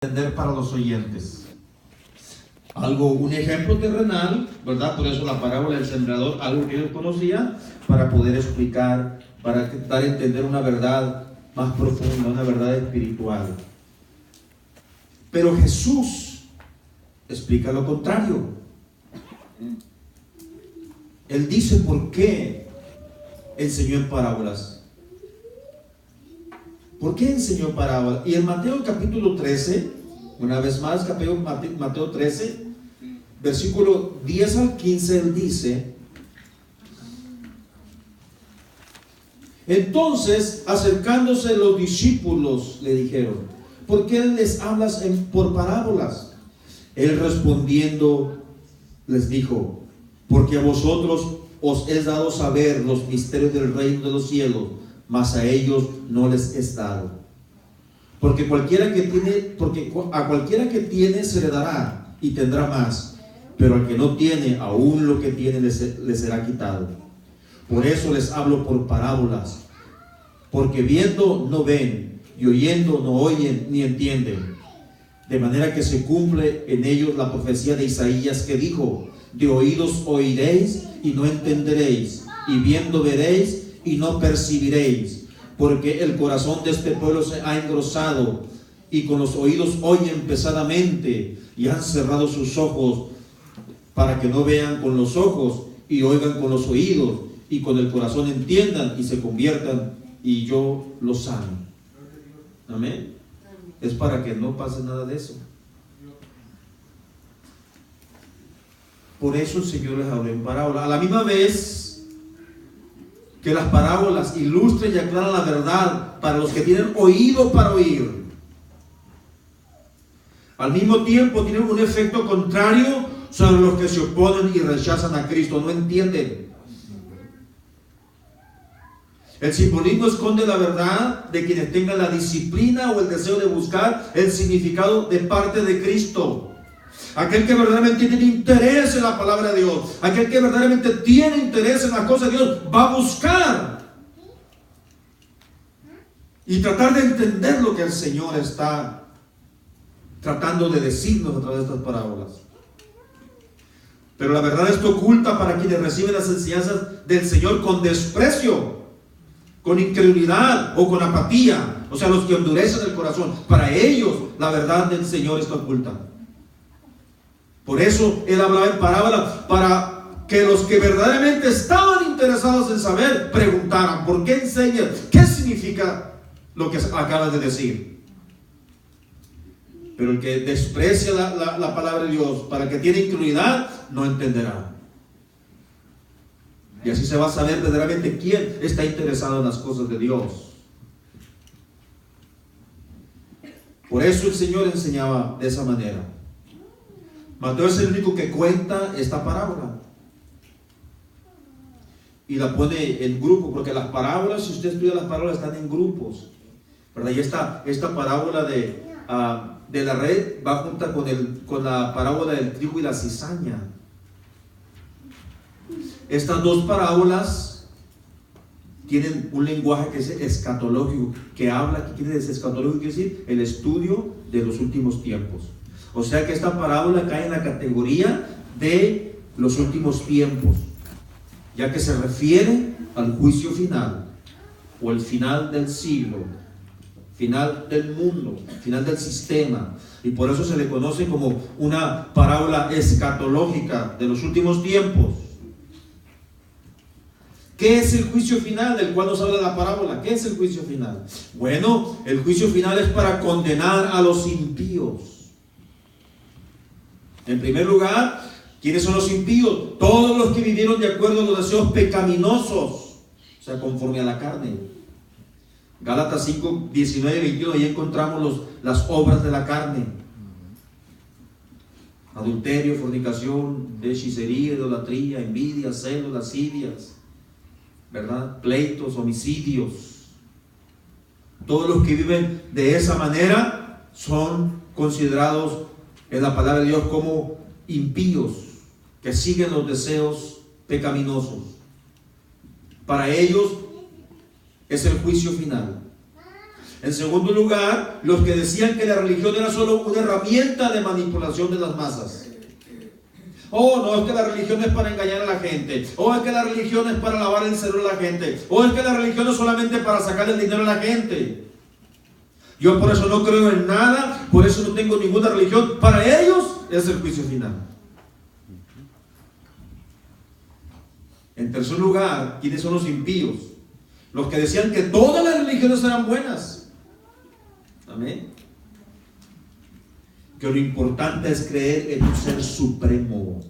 entender para los oyentes. Un ejemplo terrenal, ¿verdad? Por eso la parábola del sembrador, algo que ellos conocían, para poder explicar, para dar a entender una verdad más profunda, una verdad espiritual. Pero Jesús explica lo contrario. Él dice por qué enseñó en parábolas. ¿Por qué enseñó en parábolas? Y en Mateo capítulo 13, una vez más, Mateo 13, versículo 10 al 15, él dice: entonces, acercándose los discípulos, le dijeron: ¿por qué les hablas por parábolas? Él respondiendo les dijo: porque a vosotros os es dado saber los misterios del reino de los cielos, mas a ellos no les es dado. Porque a cualquiera que tiene se le dará y tendrá más, pero al que no tiene, aún lo que tiene le será quitado. Por eso les hablo por parábolas, porque viendo no ven, y oyendo no oyen ni entienden. De manera que se cumple en ellos la profecía de Isaías, que dijo: de oídos oiréis y no entenderéis, y viendo veréis y no percibiréis, porque el corazón de este pueblo se ha engrosado, y con los oídos oyen pesadamente, y han cerrado sus ojos, para que no vean con los ojos, y oigan con los oídos, y con el corazón entiendan, y se conviertan, y yo los sano. Amén. Es para que no pase nada de eso. Por eso el Señor les habló en parábola. A la misma vez que las parábolas ilustran y aclaran la verdad para los que tienen oído para oír, al mismo tiempo tienen un efecto contrario sobre los que se oponen y rechazan a Cristo, no entienden. El simbolismo esconde la verdad de quienes tengan la disciplina o el deseo de buscar el significado de parte de Cristo. Aquel que verdaderamente tiene interés en la palabra de Dios, aquel que verdaderamente tiene interés en las cosas de Dios, va a buscar y tratar de entender lo que el Señor está tratando de decirnos a través de estas parábolas. Pero la verdad está oculta para quienes reciben las enseñanzas del Señor con desprecio, con incredulidad o con apatía, o sea, los que endurecen el corazón. Para ellos la verdad del Señor está oculta. Por eso Él hablaba en parábolas, para que los que verdaderamente estaban interesados en saber preguntaran: ¿por qué enseñas? ¿Qué significa lo que acabas de decir? Pero el que desprecia la palabra de Dios, para el que tiene incredulidad, no entenderá. Y así se va a saber verdaderamente quién está interesado en las cosas de Dios. Por eso el Señor enseñaba de esa manera. Mateo es el único que cuenta esta parábola y la pone en grupo, porque las parábolas, si usted estudia las parábolas, están en grupos, ¿verdad? Y esta parábola de la red va junta con la parábola del trigo y la cizaña. Estas dos parábolas tienen un lenguaje que es escatológico, que habla, ¿qué quiere decir escatológico? Quiere decir el estudio de los últimos tiempos. O sea que esta parábola cae en la categoría de los últimos tiempos, ya que se refiere al juicio final, o el final del siglo, final del mundo, final del sistema. Y por eso se le conoce como una parábola escatológica de los últimos tiempos. ¿Qué es el juicio final del cual nos habla la parábola? ¿Qué es el juicio final? Bueno, el juicio final es para condenar a los impíos. En primer lugar, ¿quiénes son los impíos? Todos los que vivieron de acuerdo a los deseos pecaminosos, o sea, conforme a la carne. Gálatas 5, 19 y 21, ahí encontramos las obras de la carne: adulterio, fornicación, hechicería, idolatría, envidia, celos, lascivias, ¿verdad? Pleitos, homicidios. Todos los que viven de esa manera son considerados en la palabra de Dios como impíos, que siguen los deseos pecaminosos. Para ellos es el juicio final. En segundo lugar, los que decían que la religión era solo una herramienta de manipulación de las masas. Oh, no, es que la religión es para engañar a la gente. Oh, es que la religión es para lavar el cerebro a la gente. Oh, es que la religión es solamente para sacar el dinero a la gente. Yo por eso no creo en nada, por eso no tengo ninguna religión. Para ellos es el juicio final. En tercer lugar, ¿quiénes son los impíos? Los que decían que todas las religiones eran buenas. Amén. Que lo importante es creer en un ser supremo.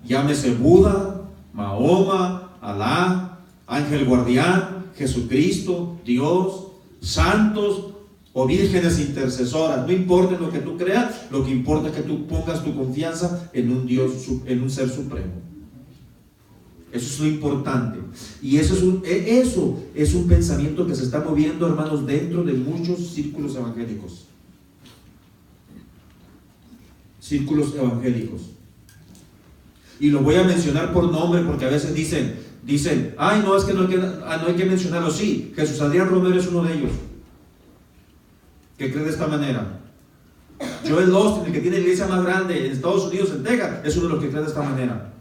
Llámese Buda, Mahoma, Alá, Ángel Guardián, Jesucristo, Dios, santos o vírgenes intercesoras. No importa en lo que tú creas, lo que importa es que tú pongas tu confianza en un Dios, en un ser supremo. Eso es lo importante. Y eso es un pensamiento que se está moviendo, hermanos, dentro de muchos círculos evangélicos. Círculos evangélicos. Y lo voy a mencionar por nombre porque a veces dicen, ay, no, es que no hay que mencionarlo. Sí, Jesús Adrián Romero es uno de ellos, que cree de esta manera. Joel Austin, el que tiene la iglesia más grande en Estados Unidos, en Texas, es uno de los que cree de esta manera.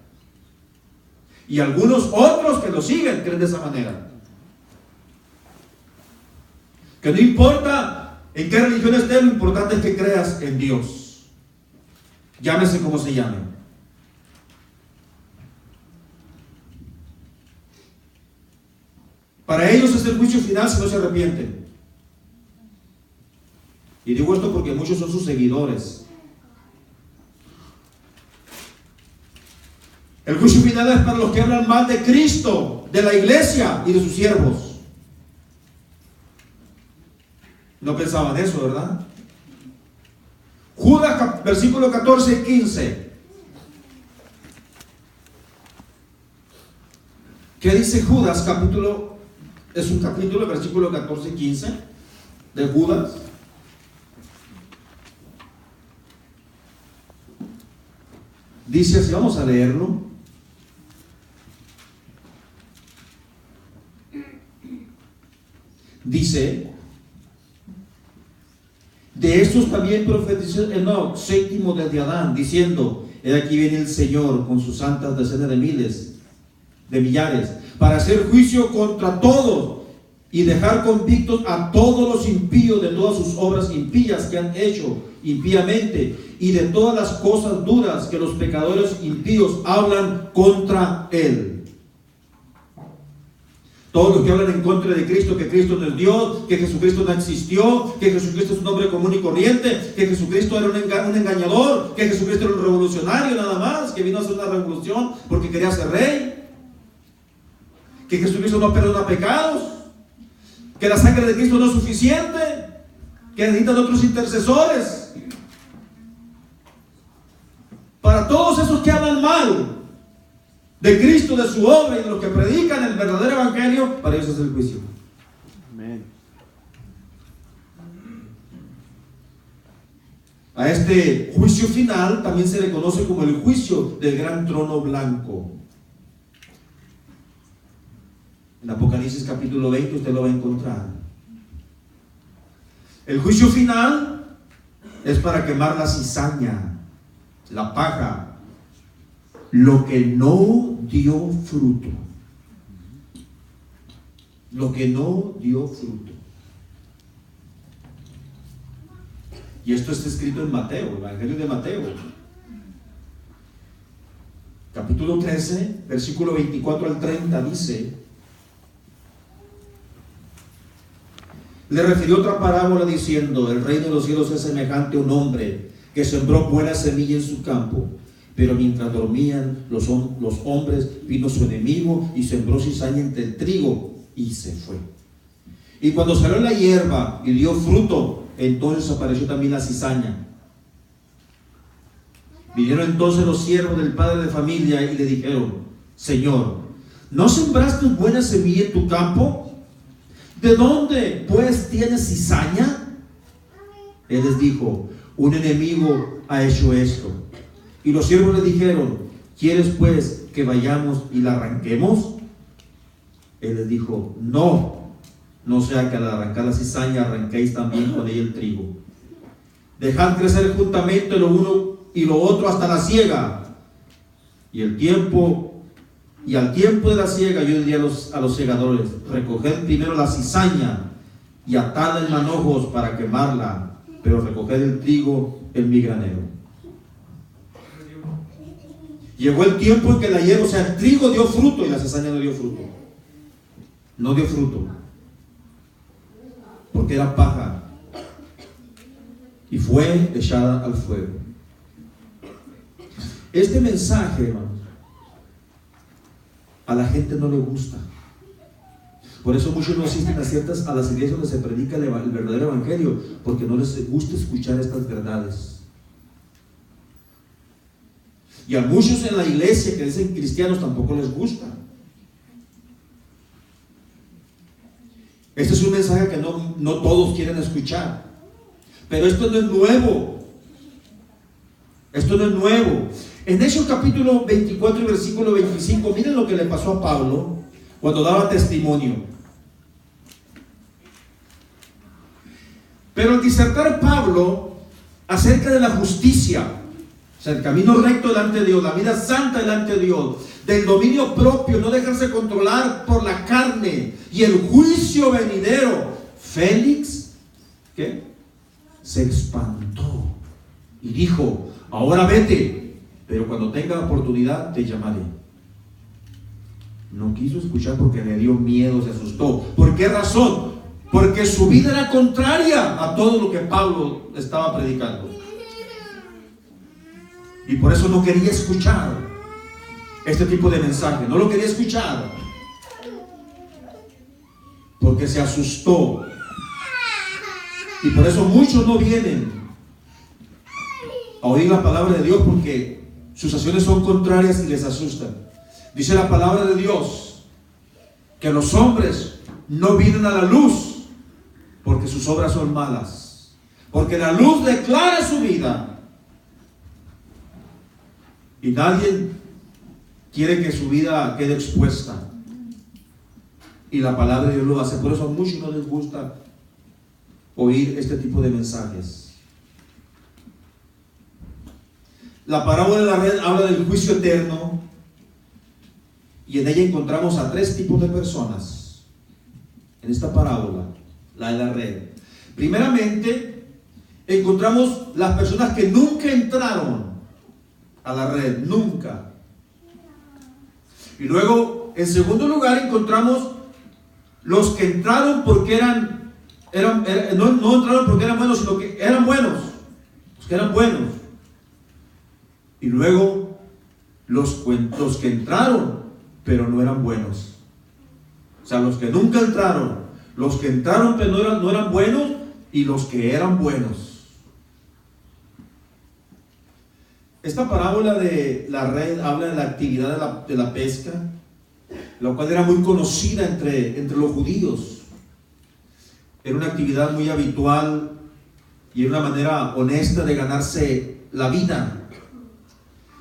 Y algunos otros que lo siguen creen de esa manera. Que no importa en qué religión estés, lo importante es que creas en Dios. Llámese como se llame. Para ellos es el juicio final si no se arrepienten. Y digo esto porque muchos son sus seguidores. El juicio final es para los que hablan mal de Cristo, de la iglesia y de sus siervos. No pensaban eso, ¿verdad? Judas, versículo 14 y 15. ¿Qué dice Judas? Es un capítulo, versículo 14 y 15 de Judas. Dice así, vamos a leerlo. Dice, de estos también profetizó Enoc, séptimo desde Adán, diciendo, he aquí viene el Señor con sus santas decenas de miles, de millares, para hacer juicio contra todos y dejar convictos a todos los impíos de todas sus obras impías que han hecho impíamente y de todas las cosas duras que los pecadores impíos hablan contra él. Todos los que hablan en contra de Cristo, que Cristo no es Dios, que Jesucristo no existió, que Jesucristo es un hombre común y corriente, que Jesucristo era un engañador, que Jesucristo era un revolucionario nada más, que vino a hacer una revolución porque quería ser rey, que Jesucristo no perdona pecados, que la sangre de Cristo no es suficiente, que necesitan otros intercesores. Para todos esos que hablan mal de Cristo, de su obra y de los que predican el verdadero evangelio, para ellos es el juicio. Amén. A este juicio final también se le conoce como el juicio del gran trono blanco. En Apocalipsis capítulo 20 usted lo va a encontrar. El juicio final es para quemar la cizaña, la paja, lo que no dio fruto. Lo que no dio fruto. Y esto está escrito en Mateo, el Evangelio de Mateo. Capítulo 13, versículo 24 al 30 dice: le refirió otra parábola diciendo, el reino de los cielos es semejante a un hombre que sembró buena semilla en su campo. Pero mientras dormían los hombres, vino su enemigo y sembró cizaña entre el trigo y se fue. Y cuando salió la hierba y dio fruto, entonces apareció también la cizaña. Vinieron entonces los siervos del padre de familia y le dijeron, Señor, ¿no sembraste buena semilla en tu campo? ¿De dónde pues tienes cizaña? Él les dijo, un enemigo ha hecho esto. Y los siervos le dijeron, ¿quieres pues que vayamos y la arranquemos? Él les dijo, no, no sea que al arrancar la cizaña arranquéis también con ella el trigo. Dejad crecer juntamente lo uno y lo otro hasta la siega. Y al tiempo de la siega yo diría a los segadores: recoged primero la cizaña y atadla en manojos para quemarla, pero recoged el trigo en mi granero. Llegó el tiempo en que la hierba, o sea, el trigo dio fruto y la cizaña no dio fruto. No dio fruto, porque era paja, y fue echada al fuego. Este mensaje, hermanos, a la gente no le gusta. Por eso muchos no asisten a las iglesias donde se predica el verdadero evangelio, porque no les gusta escuchar estas verdades. Y a muchos en la iglesia que dicen cristianos tampoco les gusta. Este es un mensaje que no todos quieren escuchar. Pero esto no es nuevo. Esto no es nuevo. En Hechos capítulo 24 y versículo 25, miren lo que le pasó a Pablo cuando daba testimonio. Pero al disertar Pablo acerca de la justicia, o sea, el camino recto delante de Dios, la vida santa delante de Dios, del dominio propio, no dejarse controlar por la carne y el juicio venidero, Félix, ¿qué? Se espantó y dijo: ahora vete, pero cuando tenga oportunidad te llamaré. No quiso escuchar porque le dio miedo, se asustó. ¿Por qué razón? Porque su vida era contraria a todo lo que Pablo estaba predicando. Y por eso no quería escuchar este tipo de mensaje. No lo quería escuchar, porque se asustó. Y por eso muchos no vienen a oír la palabra de Dios, porque sus acciones son contrarias y les asustan. Dice la palabra de Dios que los hombres no vienen a la luz porque sus obras son malas, porque la luz declara su vida. Y nadie quiere que su vida quede expuesta. Y la palabra de Dios lo hace. Por eso a muchos no les gusta oír este tipo de mensajes. La parábola de la red habla del juicio eterno, y en ella encontramos a tres tipos de personas. En esta parábola, la de la red, primeramente encontramos las personas que nunca entraron a la red, nunca. Y luego, en segundo lugar, encontramos los que entraron porque no entraron porque eran buenos, sino que eran buenos, los que eran buenos. Y luego los que entraron pero no eran buenos. O sea, los que nunca entraron, los que entraron pero no eran buenos, y los que eran buenos. Esta parábola de la red habla de la actividad de la pesca, la cual era muy conocida entre los judíos. Era una actividad muy habitual y era una manera honesta de ganarse la vida.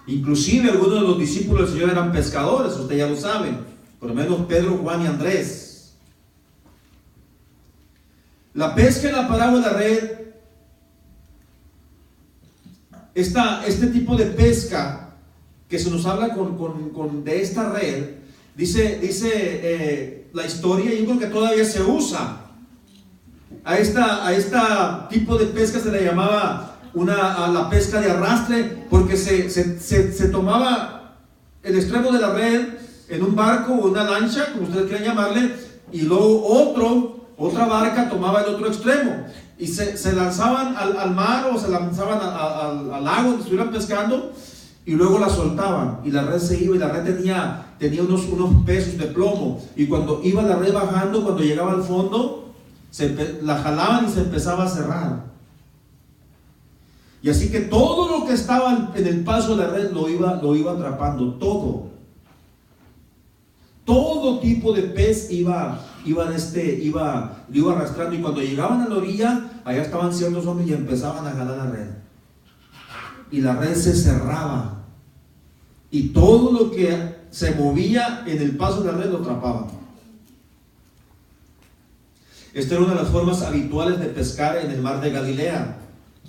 Inclusive algunos de los discípulos del Señor eran pescadores, ustedes ya lo saben, por lo menos Pedro, Juan y Andrés. La pesca en la parábola de la red, este tipo de pesca que se nos habla de esta red, dice la historia, y yo creo que todavía se usa. A esta tipo de pesca se le llamaba a la pesca de arrastre, porque se tomaba el extremo de la red en un barco o una lancha, como ustedes quieran llamarle, y luego otra barca tomaba el otro extremo, y se lanzaban al mar, o se lanzaban al lago donde estuvieran pescando, y luego la soltaban, y la red se iba, y la red tenía unos pesos de plomo, y cuando iba la red bajando, cuando llegaba al fondo, la jalaban y se empezaba a cerrar. Y así que todo lo que estaba en el paso de la red lo iba atrapando, todo tipo de pez iba arrastrando, y cuando llegaban a la orilla, allá estaban ciertos hombres y empezaban a jalar la red, y la red se cerraba, y todo lo que se movía en el paso de la red lo atrapaba. Esta era una de las formas habituales de pescar en el mar de Galilea.